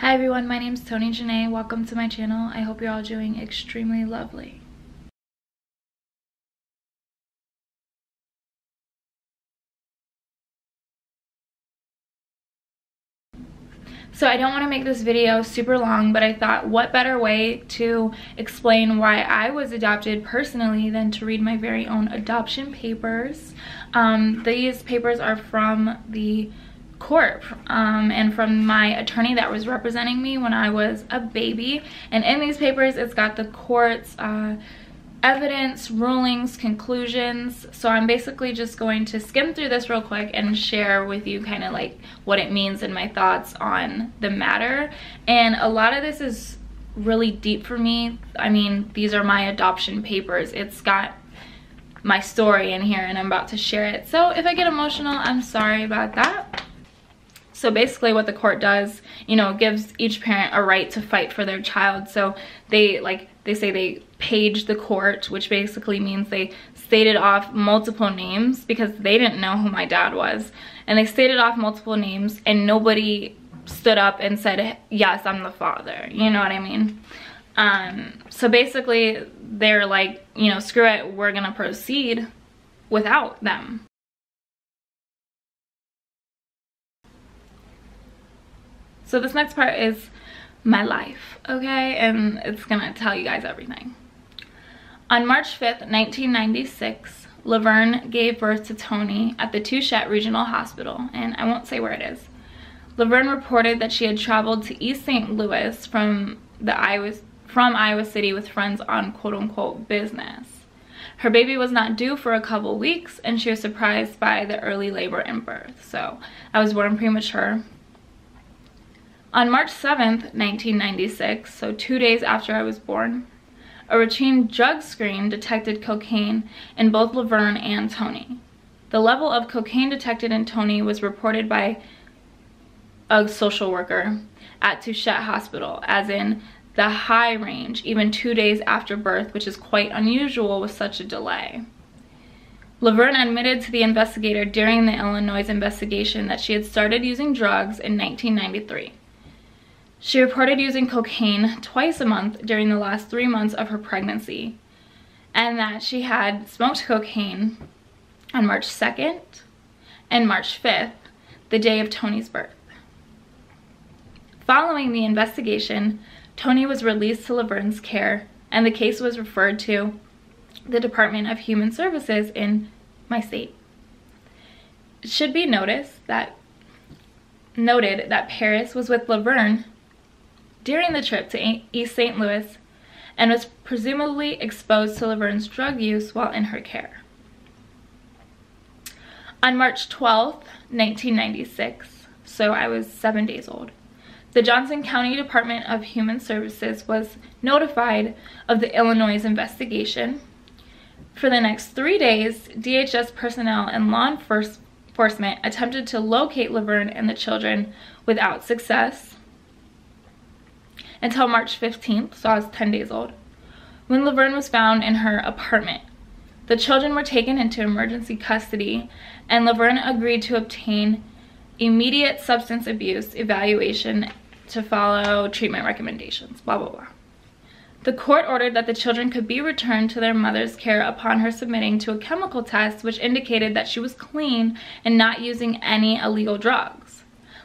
Hi everyone, my name is Tony Janae. Welcome to my channel. I hope you're all doing extremely lovely. So I don't want to make this video super long, but I thought what better way to explain why I was adopted personally than to read my very own adoption papers. These papers are from the court and from my attorney that was representing me when I was a baby, and in these papers it's got the court's evidence, rulings, conclusions. So I'm basically just going to skim through this real quick and share with you kind of like what it means and my thoughts on the matter. And a lot of this is really deep for me. I mean, these are my adoption papers. It's got my story in here and I'm about to share it. So if I get emotional, I'm sorry about that. So basically what the court does, you know, gives each parent a right to fight for their child. So they say they paged the court, which basically means they stated off multiple names because they didn't know who my dad was. And they stated off multiple names and nobody stood up and said, yes, I'm the father. You know what I mean? So basically they're like, you know, screw it, we're gonna proceed without them. So this next part is my life, okay? And it's gonna tell you guys everything. On March 5th, 1996, Laverne gave birth to Tony at the Touchette Regional Hospital, and I won't say where it is. Laverne reported that she had traveled to East St. Louis from Iowa City with friends on quote-unquote business. Her baby was not due for a couple weeks, and she was surprised by the early labor and birth. So I was born premature. On March 7th, 1996, so 2 days after I was born, a routine drug screen detected cocaine in both Laverne and Tony. The level of cocaine detected in Tony was reported by a social worker at Touchette Hospital, as in the high range, even 2 days after birth, which is quite unusual with such a delay. Laverne admitted to the investigator during the Illinois investigation that she had started using drugs in 1993. She reported using cocaine twice a month during the last 3 months of her pregnancy, and that she had smoked cocaine on March 2nd and March 5th, the day of Tony's birth. Following the investigation, Tony was released to Laverne's care, and the case was referred to the Department of Human Services in my state. It should be noted that Paris was with Laverne during the trip to East St. Louis and was presumably exposed to Laverne's drug use while in her care. On March 12th, 1996, so I was 7 days old, the Johnson County Department of Human Services was notified of the Illinois investigation. For the next 3 days, DHS personnel and law enforcement attempted to locate Laverne and the children without success, until March 15th, so I was 10 days old, when Laverne was found in her apartment. The children were taken into emergency custody, and Laverne agreed to obtain immediate substance abuse evaluation to follow treatment recommendations, blah, blah, blah. The court ordered that the children could be returned to their mother's care upon her submitting to a chemical test which indicated that she was clean and not using any illegal drugs.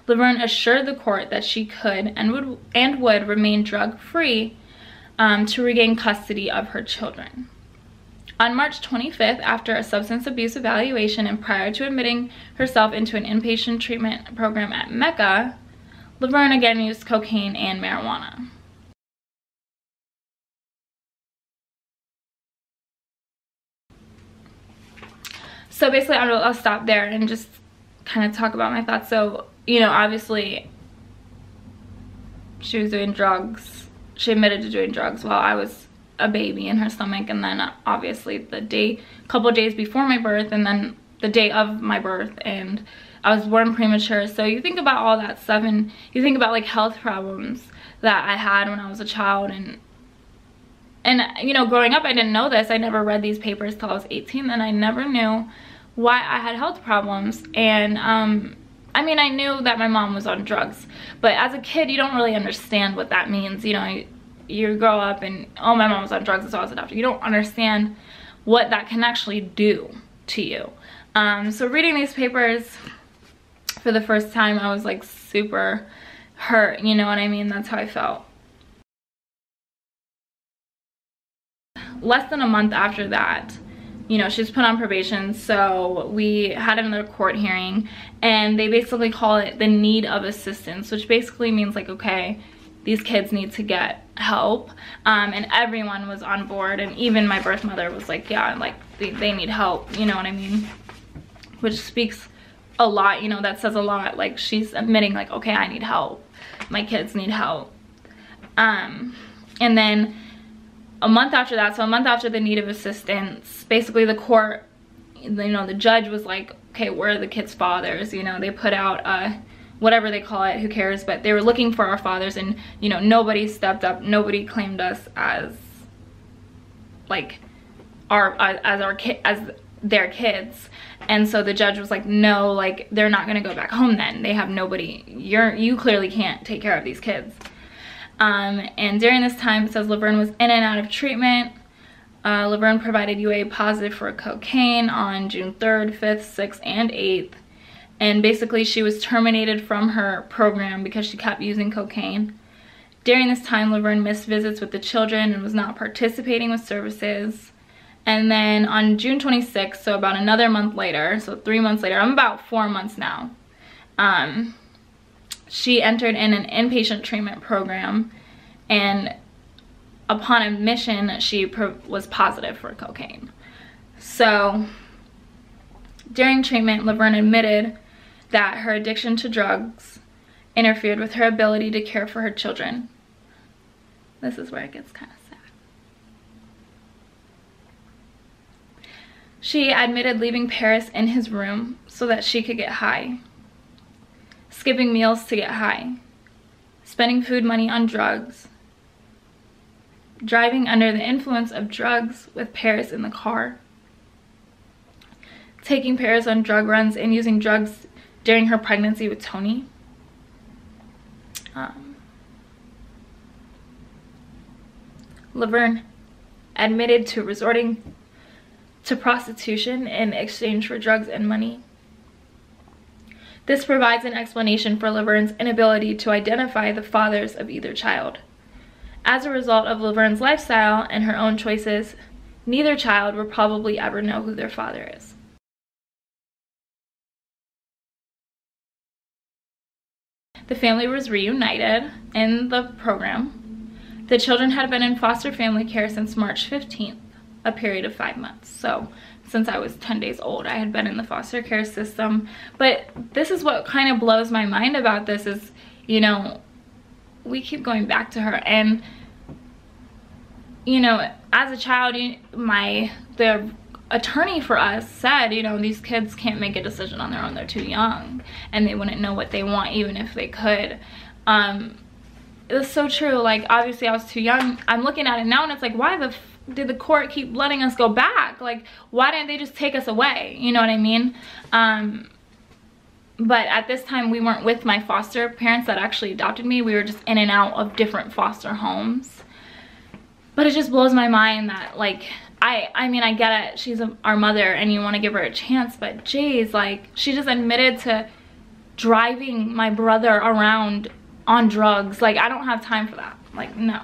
Laverne assured the court that she could and would remain drug-free to regain custody of her children. On March 25th, after a substance abuse evaluation and prior to admitting herself into an inpatient treatment program at Mecca, Laverne again used cocaine and marijuana. So basically, I'll stop there and just kind of talk about my thoughts. So, you know, obviously she was doing drugs. She admitted to doing drugs while I was a baby in her stomach, and then obviously the couple days before my birth, and then the day of my birth, and I was born premature. So you think about all that stuff, and you think about like health problems that I had when I was a child, and you know, growing up I didn't know this. I never read these papers till I was 18, and I never knew why I had health problems. And I mean, I knew that my mom was on drugs, but as a kid, you don't really understand what that means. You know, you grow up and, oh, my mom was on drugs, so I was adopted. You don't understand what that can actually do to you. So reading these papers for the first time, I was like super hurt, you know what I mean? That's how I felt. Less than a month after that, you know, she's put on probation, so we had another court hearing, and they basically call it the need of assistance, which basically means like, okay, these kids need to get help, and everyone was on board, and even my birth mother was like, yeah, like they need help, you know what I mean? Which speaks a lot, you know, that says a lot. Like, she's admitting like, okay, I need help, my kids need help. And then a month after that, so a month after the need of assistance, basically the court, you know, the judge was like, okay, where are the kids' fathers? You know, they put out whatever they call it, who cares, but they were looking for our fathers, and you know, nobody stepped up, nobody claimed us as like as their kids. And so the judge was like, no, like they're not gonna go back home then. They have nobody, you clearly can't take care of these kids. And during this time, it says Laverne was in and out of treatment. Laverne provided UA positive for cocaine on June 3rd, 5th, 6th, and 8th. And basically she was terminated from her program because she kept using cocaine. During this time, Laverne missed visits with the children and was not participating with services. And then on June 26th, so about another month later, so 3 months later, I'm about 4 months now, she entered in an inpatient treatment program, and upon admission, she was positive for cocaine. So during treatment, Laverne admitted that her addiction to drugs interfered with her ability to care for her children. This is where it gets kind of sad. She admitted leaving Paris in his room so that she could get high, skipping meals to get high, spending food money on drugs, driving under the influence of drugs with Paris in the car, taking Paris on drug runs, and using drugs during her pregnancy with Tony. Laverne admitted to resorting to prostitution in exchange for drugs and money. This provides an explanation for Laverne's inability to identify the fathers of either child. As a result of Laverne's lifestyle and her own choices, neither child will probably ever know who their father is. The family was reunited in the program. The children had been in foster family care since March 15th, a period of 5 months. So since I was 10 days old, I had been in the foster care system. But this is what kind of blows my mind about this is, you know, we keep going back to her. And, you know, as a child, the attorney for us said, you know, these kids can't make a decision on their own. They're too young and they wouldn't know what they want even if they could. It's so true. Like, obviously I was too young. I'm looking at it now and it's like, why did the court keep letting us go back? Like, why didn't they just take us away? You know what I mean? But at this time we weren't with my foster parents that actually adopted me. We were just in and out of different foster homes. But it just blows my mind that, like, I mean, I get it, she's our mother and you want to give her a chance, but geez, like, she just admitted to driving my brother around on drugs. Like, I don't have time for that. Like, no.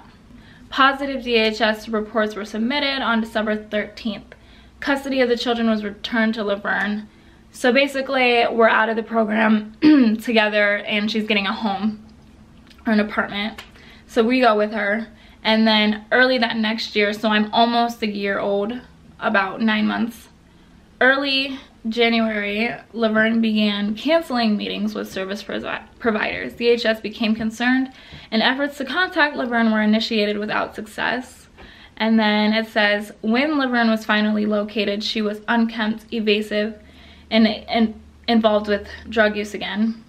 Positive DHS reports were submitted on December 13th. Custody of the children was returned to Laverne. So basically, we're out of the program together and she's getting a home or an apartment. So we go with her. And then early that next year, so I'm almost a year old, about 9 months, early January, Laverne began canceling meetings with service providers. DHS became concerned and efforts to contact Laverne were initiated without success. And then it says, when Laverne was finally located, she was unkempt, evasive, and involved with drug use again.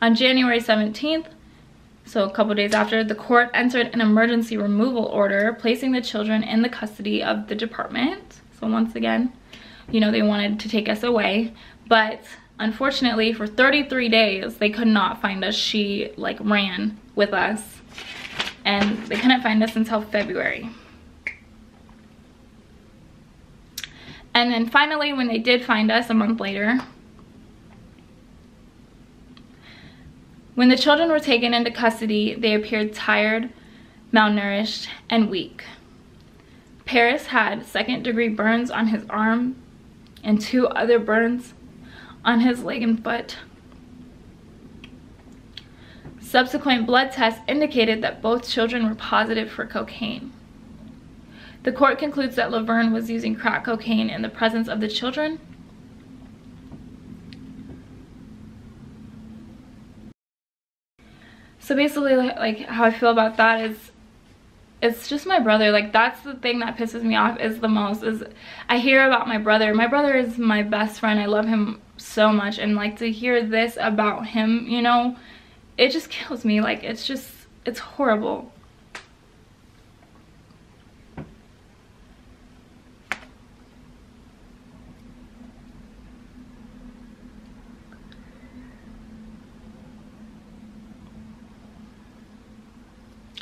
On January 17th, so a couple days after, the court entered an emergency removal order, placing the children in the custody of the department. So once again, you know, they wanted to take us away. But unfortunately, for 33 days, they could not find us. She like ran with us, and they couldn't find us until February. And then finally, when they did find us a month later, when the children were taken into custody, they appeared tired, malnourished, and weak. Paris had second-degree burns on his arm and 2 other burns on his leg and foot. Subsequent blood tests indicated that both children were positive for cocaine. The court concludes that Laverne was using crack cocaine in the presence of the children. So basically, like how I feel about that is, it's just my brother. Like, that's the thing that pisses me off is the most, is I hear about my brother. My brother is my best friend. I love him so much, and like to hear this about him, you know, it just kills me. Like, it's just, it's horrible.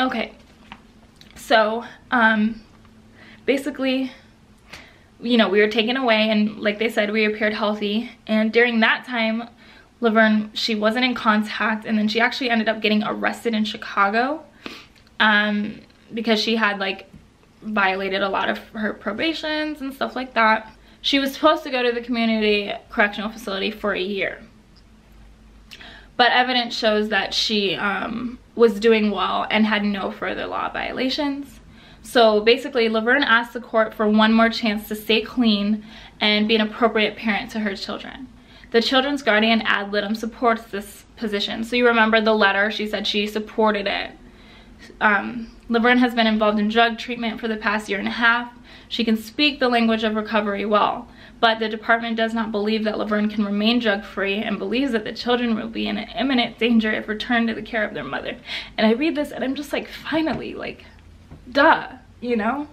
Okay, so basically, you know, we were taken away, and like they said, we appeared healthy. And during that time, Laverne, she wasn't in contact, and then she actually ended up getting arrested in Chicago because she had like violated a lot of her probations and stuff like that. She was supposed to go to the community correctional facility for a year, but evidence shows that she was doing well and had no further law violations. So basically, Laverne asked the court for one more chance to stay clean and be an appropriate parent to her children. The children's guardian ad litem supports this position. So you remember the letter, she said she supported it. Laverne has been involved in drug treatment for the past 1.5 years. She can speak the language of recovery well, but the department does not believe that Laverne can remain drug-free and believes that the children will be in imminent danger if returned to the care of their mother. And I read this and I'm just like, finally, like, duh, you know?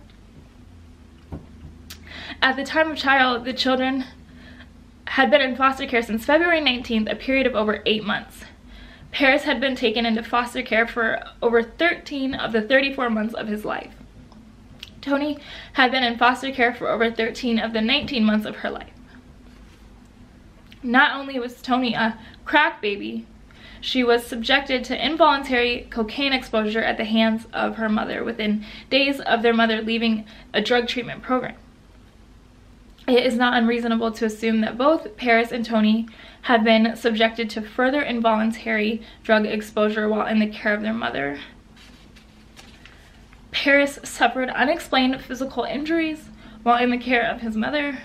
At the time of trial, the children had been in foster care since February 19th, a period of over 8 months. Paris had been taken into foster care for over 13 of the 34 months of his life. Toni had been in foster care for over 13 of the 19 months of her life. Not only was Toni a crack baby, she was subjected to involuntary cocaine exposure at the hands of her mother within days of their mother leaving a drug treatment program. It is not unreasonable to assume that both Paris and Toni have been subjected to further involuntary drug exposure while in the care of their mother. Paris suffered unexplained physical injuries while in the care of his mother.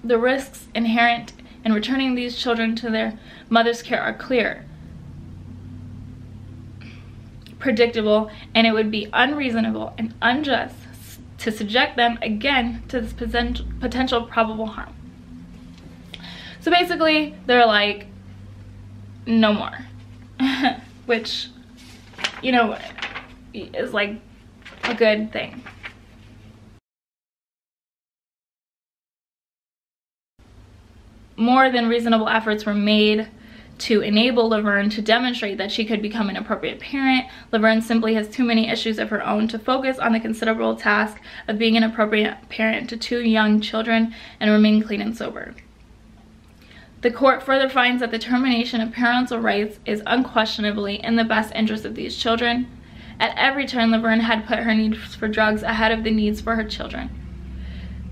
The risks inherent in returning these children to their mother's care are clear, predictable, and it would be unreasonable and unjust to subject them again to this potential probable harm. So basically, they're like, no more. Which, you know, is like a good thing. More than reasonable efforts were made to enable Laverne to demonstrate that she could become an appropriate parent. Laverne simply has too many issues of her own to focus on the considerable task of being an appropriate parent to 2 young children and remain clean and sober. The court further finds that the termination of parental rights is unquestionably in the best interest of these children. At every turn, Laverne had put her needs for drugs ahead of the needs for her children.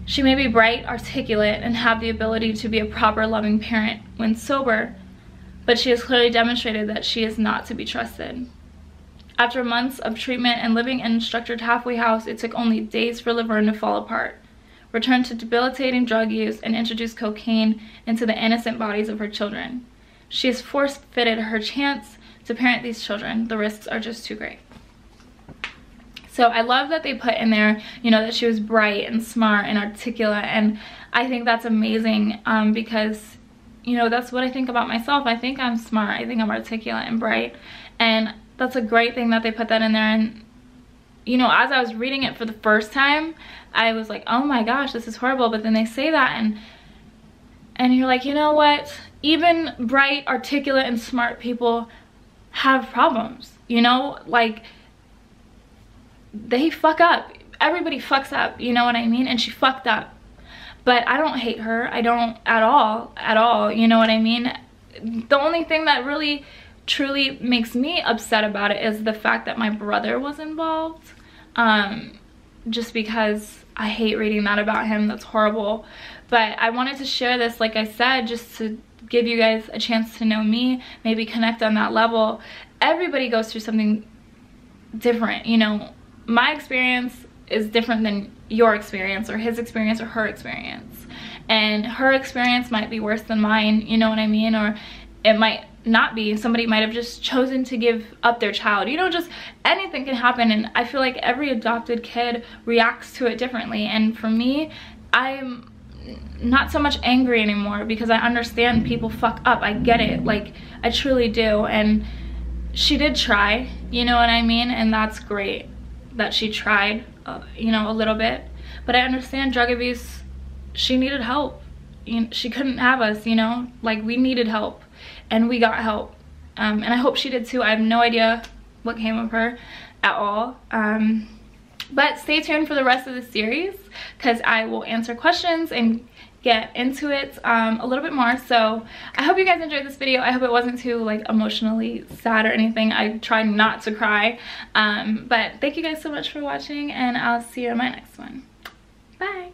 She may be bright, articulate, and have the ability to be a proper, loving parent when sober, but she has clearly demonstrated that she is not to be trusted. After months of treatment and living in a structured halfway house, it took only days for Laverne to fall apart, return to debilitating drug use, and introduce cocaine into the innocent bodies of her children. She has forfeited her chance to parent these children. The risks are just too great. So I love that they put in there, you know, that she was bright and smart and articulate, and I think that's amazing because, you know, that's what I think about myself. I think I'm smart, I think I'm articulate and bright, and that's a great thing that they put that in there. And, you know, as I was reading it for the first time, I was like, oh my gosh, this is horrible, but then they say that, and And you're like, you know what? Even bright, articulate, and smart people have problems, you know? Like, they fuck up. Everybody fucks up, you know what I mean? And she fucked up. But I don't hate her. I don't at all, you know what I mean? The only thing that really truly makes me upset about it is the fact that my brother was involved. Just because I hate reading that about him. That's horrible. But I wanted to share this, like I said, just to give you guys a chance to know me, maybe connect on that level. Everybody goes through something different, you know. My experience is different than your experience or his experience or her experience. And her experience might be worse than mine, you know what I mean? Or it might not be. Somebody might have just chosen to give up their child. You know, just anything can happen. And I feel like every adopted kid reacts to it differently. And for me, I'm not so much angry anymore because I understand people fuck up. I get it. Like, I truly do. And she did try, you know what I mean? And that's great that she tried, you know, a little bit. But I understand drug abuse, she needed help. She couldn't have us, you know? Like, we needed help. And we got help. And I hope she did too. I have no idea what came of her at all. But stay tuned for the rest of the series because I will answer questions and get into it a little bit more. So I hope you guys enjoyed this video. I hope it wasn't too like emotionally sad or anything. I tried not to cry. But thank you guys so much for watching, and I'll see you in my next one. Bye.